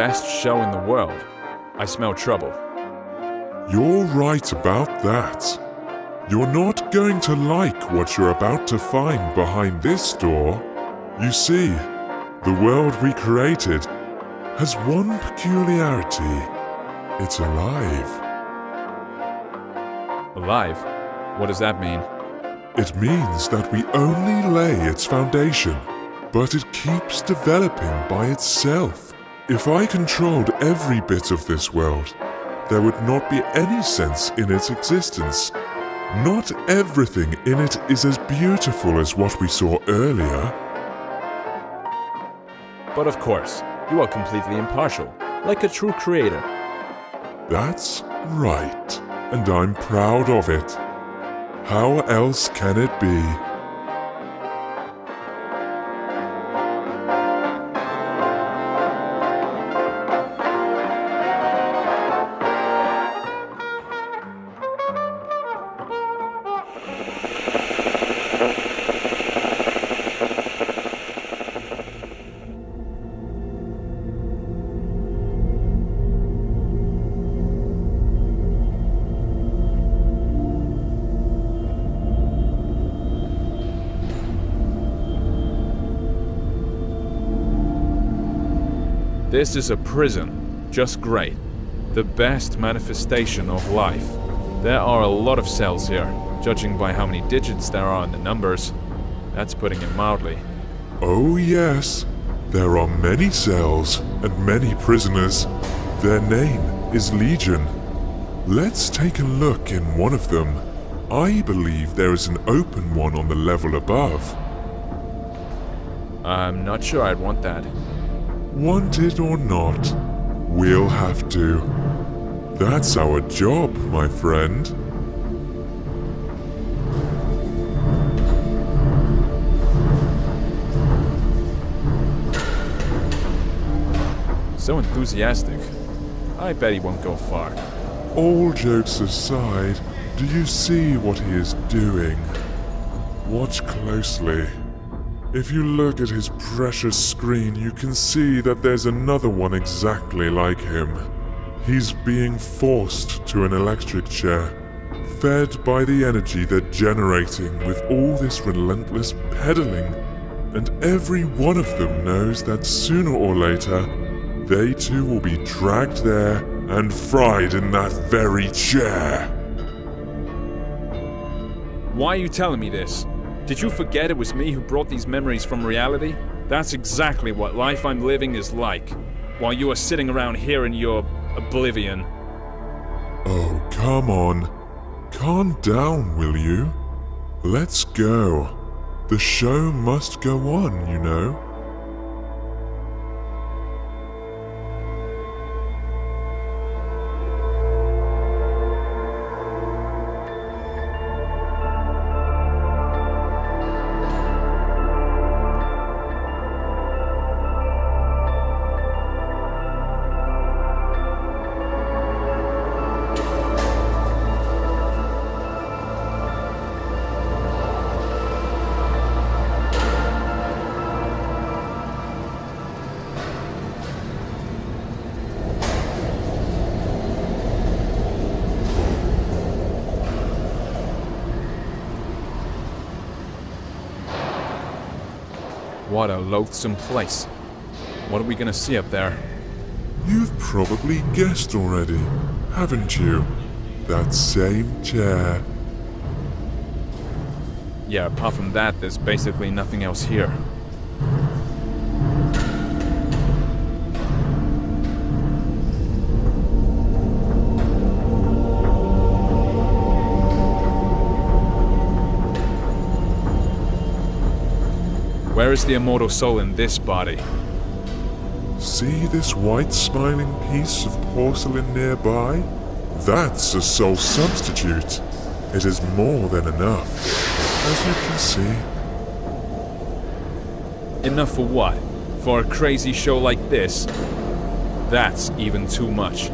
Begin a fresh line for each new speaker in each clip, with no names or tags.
best show in the world. I smell trouble.
You're right about that. You're not going to like what you're about to find behind this door. You see, the world we created has one peculiarity. It's alive.
Alive? What does that mean?
It means that we only lay its foundation, but it keeps developing by itself. If I controlled every bit of this world, there would not be any sense in its existence. Not everything in it is as beautiful as what we saw earlier.
But of course, you are completely impartial, like a true creator.
That's right, and I'm proud of it. How else can it be?
This is a prison. Just great. The best manifestation of life. There are a lot of cells here, judging by how many digits there are in the numbers. That's putting it mildly.
Oh yes, there are many cells and many prisoners. Their name is Legion. Let's take a look in one of them. I believe there is an open one on the level above.
I'm not sure I'd want that.
Want it or not, we'll have to. That's our job, my friend.
So enthusiastic. I bet he won't go far.
All jokes aside, do you see what he is doing? Watch closely. If you look at his precious screen, you can see that there's another one exactly like him. He's being forced to an electric chair, fed by the energy they're generating with all this relentless pedaling. And every one of them knows that sooner or later, they too will be dragged there and fried in that very chair.
Why are you telling me this? Did you forget it was me who brought these memories from reality? That's exactly what life I'm living is like, while you are sitting around here in your oblivion.
Oh, come on. Calm down, will you? Let's go. The show must go on, you know.
What a loathsome place. What are we gonna see up there?
You've probably guessed already, haven't you? That same chair.
Yeah, apart from that, there's basically nothing else here. Where is the immortal soul in this body?
See this white smiling piece of porcelain nearby? That's a soul substitute. It is more than enough, as you can see.
Enough for what? For a crazy show like this? That's even too much.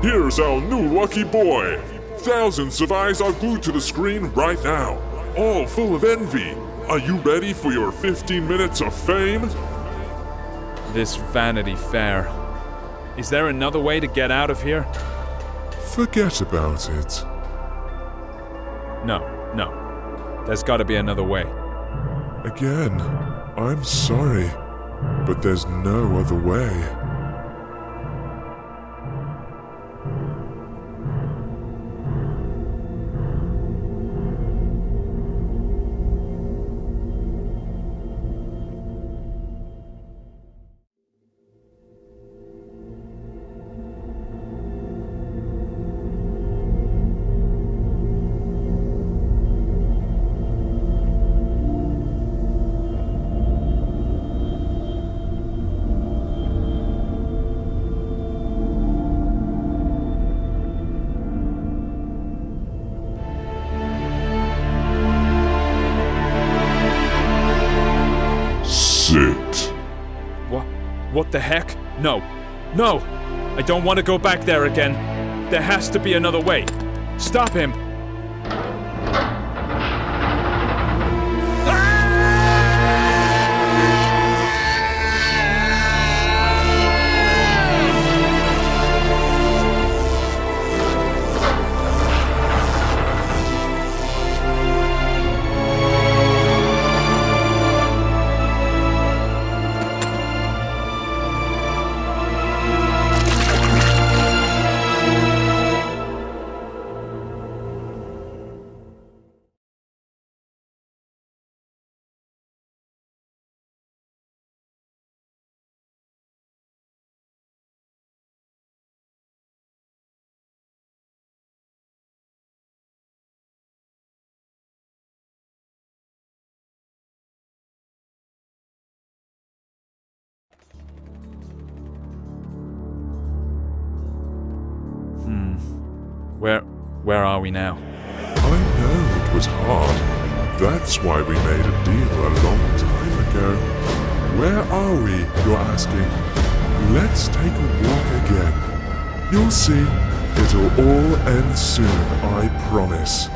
Here's our new lucky boy. Thousands of eyes are glued to the screen right now, all full of envy. Are you ready for your 15 minutes of fame?
This Vanity Fair. Is there another way to get out of here?
Forget about it.
No. There's gotta be another way.
Again, I'm sorry, but there's no other way. Sit.
What the heck? No! I don't want to go back there again. There has to be another way. Stop him! Where are we now?
I know it was hard. That's why we made a deal a long time ago. Where are we, you're asking? Let's take a walk again. You'll see, it'll all end soon, I promise.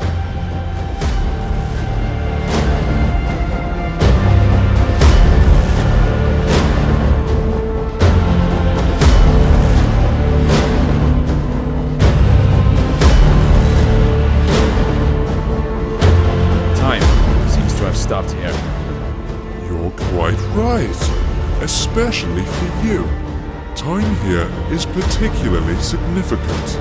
Stopped here.
You're quite right, especially for you. Time here is particularly significant.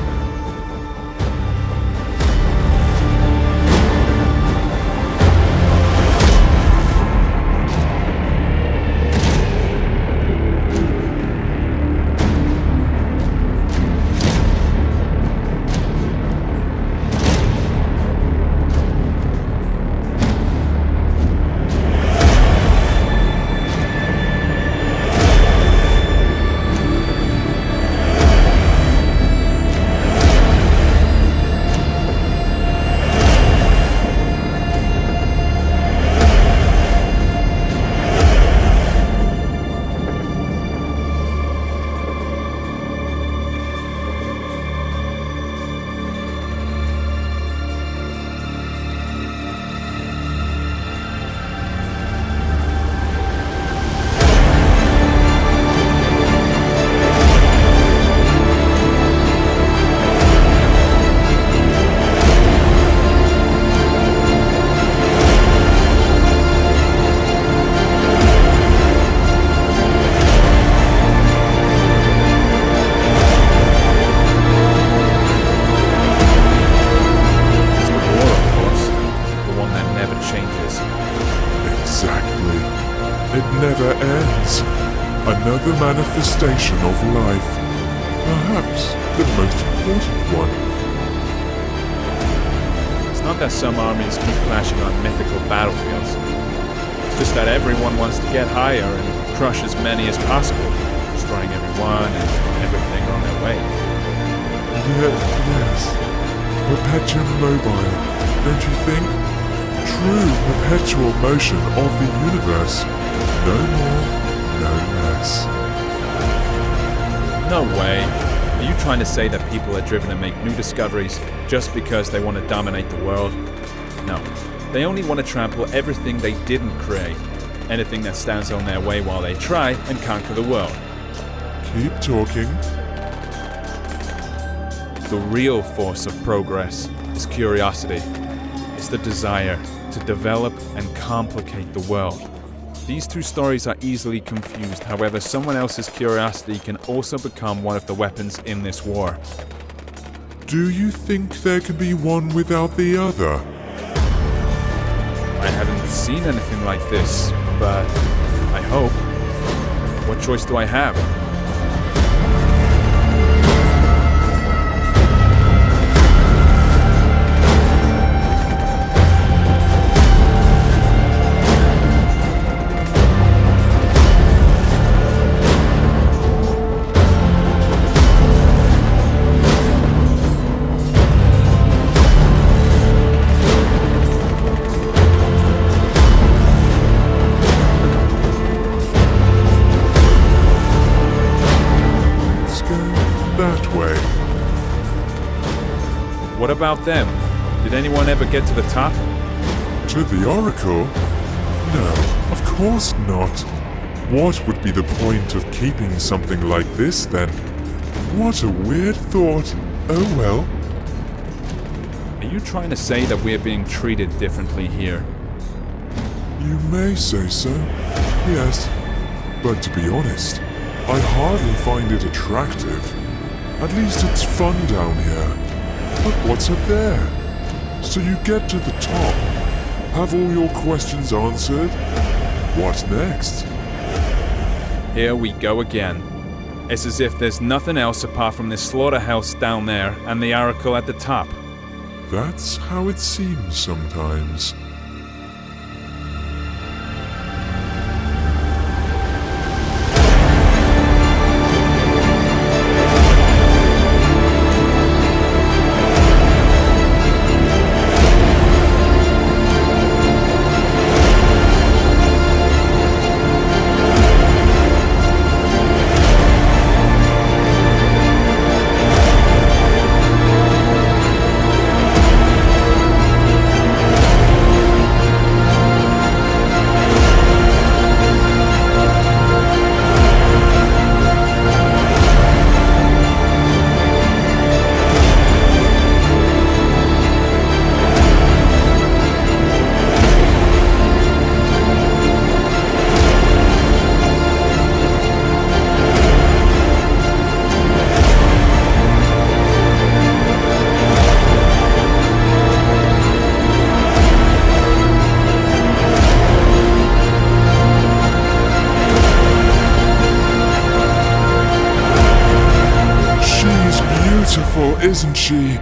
Never ends. Another manifestation of life. Perhaps the most important one.
It's not that some armies keep clashing on mythical battlefields. It's just that everyone wants to get higher and crush as many as possible, destroying everyone and everything on their way.
Yes. Perpetuum mobile, don't you think? True perpetual motion of the universe. No more, no less.
No way. Are you trying to say that people are driven to make new discoveries just because they want to dominate the world? No. They only want to trample everything they didn't create. Anything that stands on their way while they try and conquer the world.
Keep talking.
The real force of progress is curiosity. It's the desire to develop and complicate the world. These two stories are easily confused, however, someone else's curiosity can also become one of the weapons in this war.
Do you think there can be one without the other?
I haven't seen anything like this, but I hope. What choice do I have?
That way.
What about them? Did anyone ever get to the top?
To the Oracle? No, of course not. What would be the point of keeping something like this, then? What a weird thought. Oh well.
Are you trying to say that we're being treated differently here?
You may say so, yes. But to be honest, I hardly find it attractive. At least it's fun down here. But what's up there? So you get to the top, have all your questions answered. What next?
Here we go again. It's as if there's nothing else apart from this slaughterhouse down there and the Oracle at the top.
That's how it seems sometimes. Beautiful, isn't she?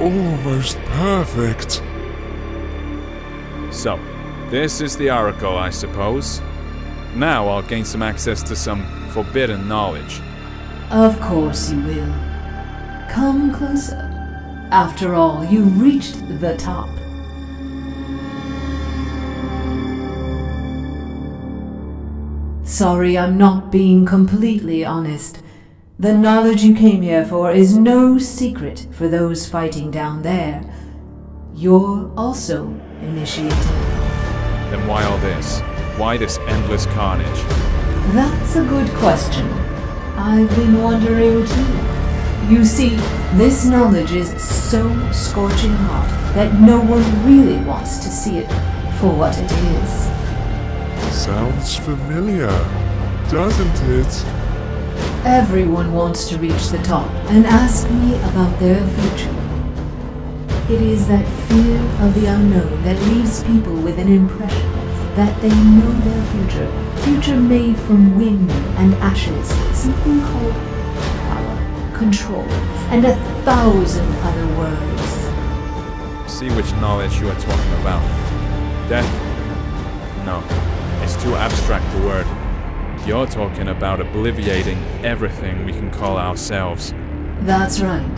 Almost perfect.
So, this is the Oracle, I suppose. Now I'll gain some access to some forbidden knowledge.
Of course you will. Come closer. After all, you've reached the top. Sorry, I'm not being completely honest. The knowledge you came here for is no secret for those fighting down there. You're also initiated.
Then why all this? Why this endless carnage?
That's a good question. I've been wondering too. You see, this knowledge is so scorching hot that no one really wants to see it for what it is.
Sounds familiar, doesn't it?
Everyone wants to reach the top and ask me about their future. It is that fear of the unknown that leaves people with an impression that they know their future made from wind and ashes, something called power, control, and 1,000 other words.
See which knowledge you are talking about. Death? No, it's too abstract a word. You're talking about obliviating everything we can call ourselves.
That's right.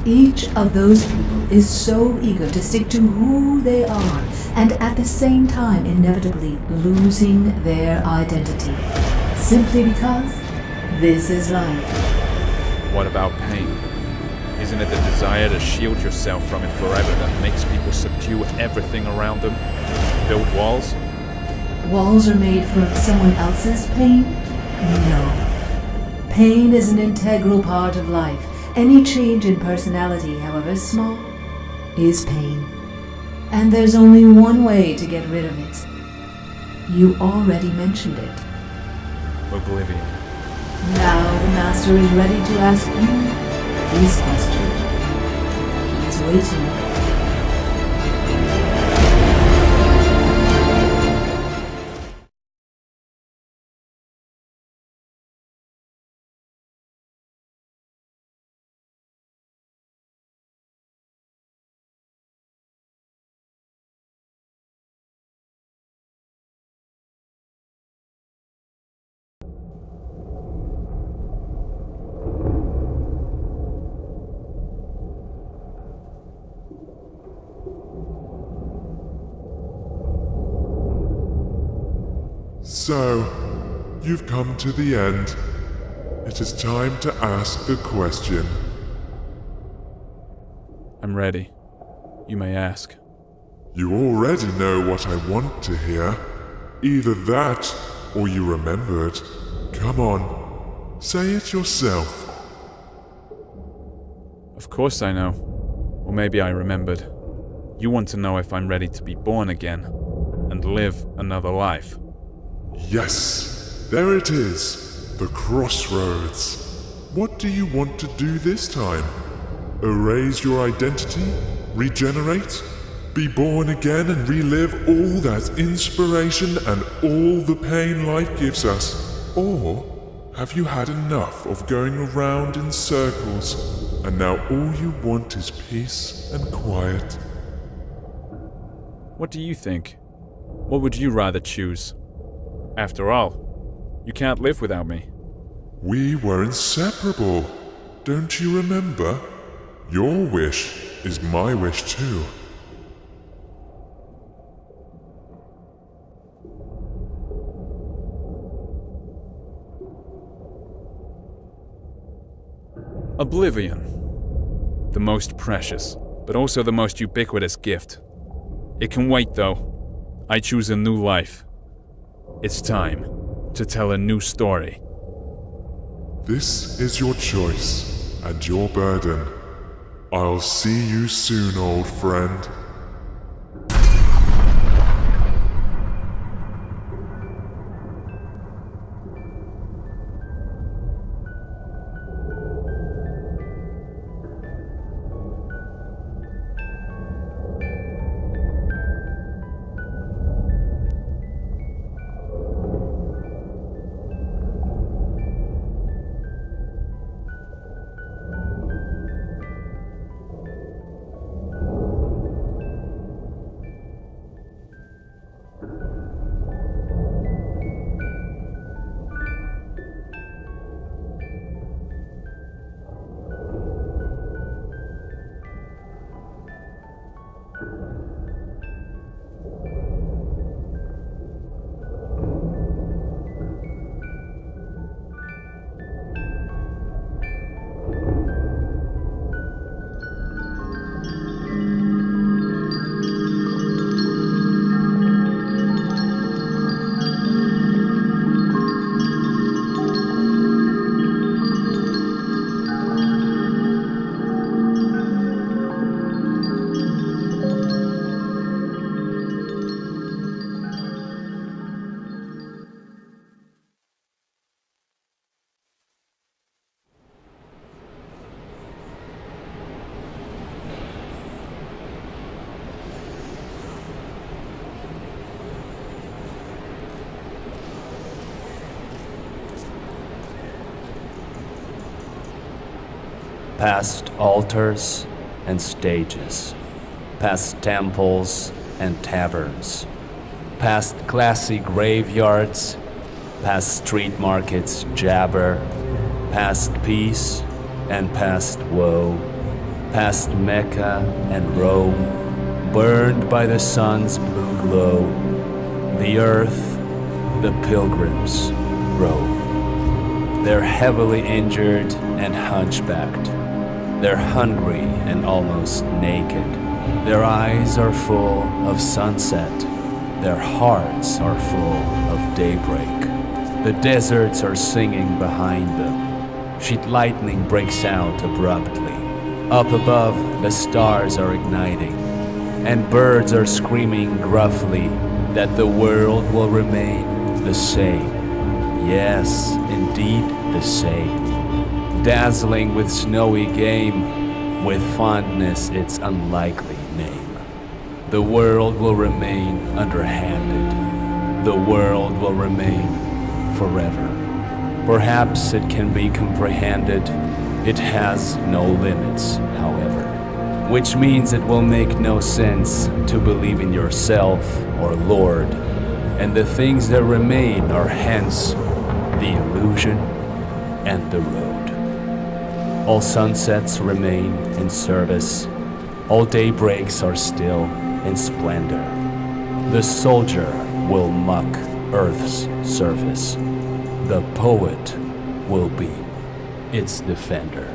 Each of those people is so eager to stick to who they are, and at the same time inevitably losing their identity. Simply because this is life.
What about pain? Isn't it the desire to shield yourself from it forever that makes people subdue everything around them? Build walls?
Walls are made for someone else's pain? No. Pain is an integral part of life. Any change in personality, however small, is pain. And there's only one way to get rid of it. You already mentioned it.
Oblivion.
Now the Master is ready to ask you his question. He's waiting.
So, you've come to the end. It is time to ask the question.
I'm ready. You may ask.
You already know what I want to hear. Either that, or you remember it. Come on, say it yourself.
Of course I know. Or maybe I remembered. You want to know if I'm ready to be born again and live another life.
Yes, there it is. The crossroads. What do you want to do this time? Erase your identity? Regenerate? Be born again and relive all that inspiration and all the pain life gives us? Or have you had enough of going around in circles and now all you want is peace and quiet?
What do you think? What would you rather choose? After all, you can't live without me.
We were inseparable. Don't you remember? Your wish is my wish too.
Oblivion. The most precious, but also the most ubiquitous gift. It can wait though. I choose a new life. It's time to tell a new story.
This is your choice and your burden. I'll see you soon, old friend.
Past altars and stages, past temples and taverns, past classy graveyards, past street markets jabber, past peace and past woe, past Mecca and Rome, burned by the sun's blue glow, the earth the pilgrims roam. They're heavily injured and hunchbacked. They're hungry and almost naked. Their eyes are full of sunset. Their hearts are full of daybreak. The deserts are singing behind them. Sheet lightning breaks out abruptly. Up above, the stars are igniting, and birds are screaming gruffly that the world will remain the same. Yes, indeed the same. Dazzling with snowy game, with fondness its unlikely name. The world will remain underhanded. The world will remain forever. Perhaps it can be comprehended. It has no limits, however, which means it will make no sense to believe in yourself or Lord, and the things that remain are hence the illusion and the road. All sunsets remain in service. All daybreaks are still in splendor. The soldier will mock Earth's surface. The poet will be its defender.